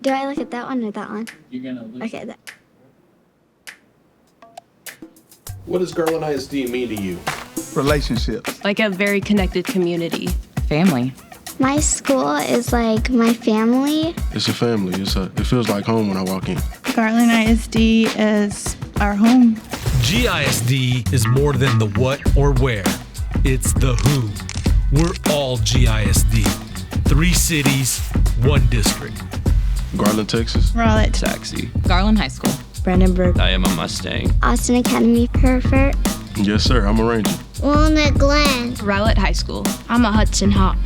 Do I look at that one or that one? You're gonna look. Okay, that. What does Garland ISD mean to you? Relationships. Like a very connected community. Family. My school is like my family. It's a family. It feels like home when I walk in. Garland ISD is our home. GISD is more than the what or where. It's the who. We're all GISD. 3 cities, 1 district. Garland, Texas. Raleigh. Taxi. Garland High School. Brandenburg. I am a Mustang. Austin Academy, Hereford. Yes, sir. I'm a Ranger. Walnut Glen. Rowlett High School. I'm a Hudson Hawk.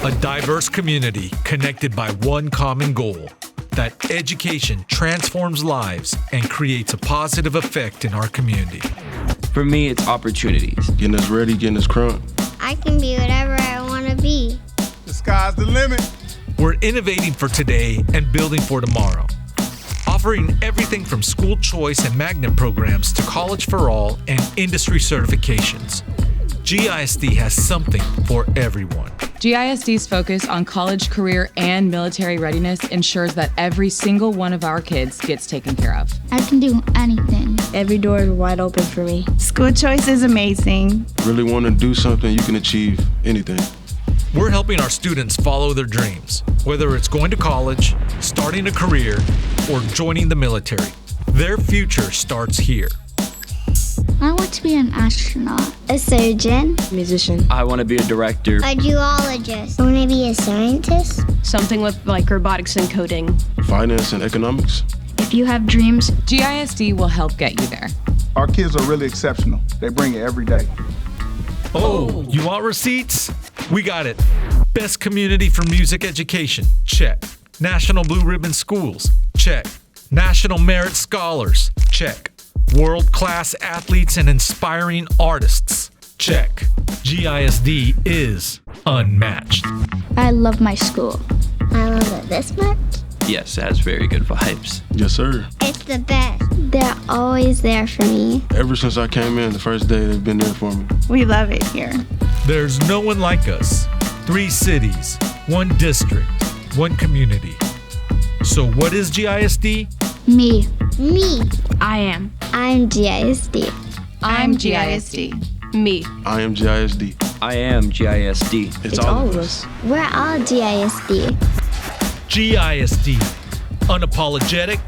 A diverse community connected by one common goal, that education transforms lives and creates a positive effect in our community. For me, it's opportunities. Getting us ready, getting us crunk. I can be whatever I want to be. The sky's the limit. We're innovating for today and building for tomorrow. Offering everything from school choice and magnet programs to college for all and industry certifications. GISD has something for everyone. GISD's focus on college, career, and military readiness ensures that every single one of our kids gets taken care of. I can do anything. Every door is wide open for me. School choice is amazing. Really want to do something, you can achieve anything. We're helping our students follow their dreams, whether it's going to college, starting a career, or joining the military. Their future starts here. I want to be an astronaut, a surgeon, Musician. I want to be a director. a geologist. I want to be a scientist. Something with like robotics and coding. Finance and economics. If you have dreams, GISD will help get you there. Our kids are really exceptional. They bring it every day. Oh, you want receipts? We got it. Best community for music education, check. National Blue Ribbon Schools, check. National Merit Scholars, check. World-class athletes and inspiring artists, check. GISD is unmatched. I love my school. I love it this much. Yes, it has very good vibes. Yes, sir. It's the best. They're always there for me. Ever since I came in, the first day, they've been there for me. We love it here. There's no one like us. 3 cities, 1 district, 1 community. So what is GISD? Me. Me. I am. I'm GISD. I'm GISD. Me. I am GISD. I am GISD. It's all of us. We're all GISD. GISD. Unapologetic,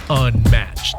unmatched.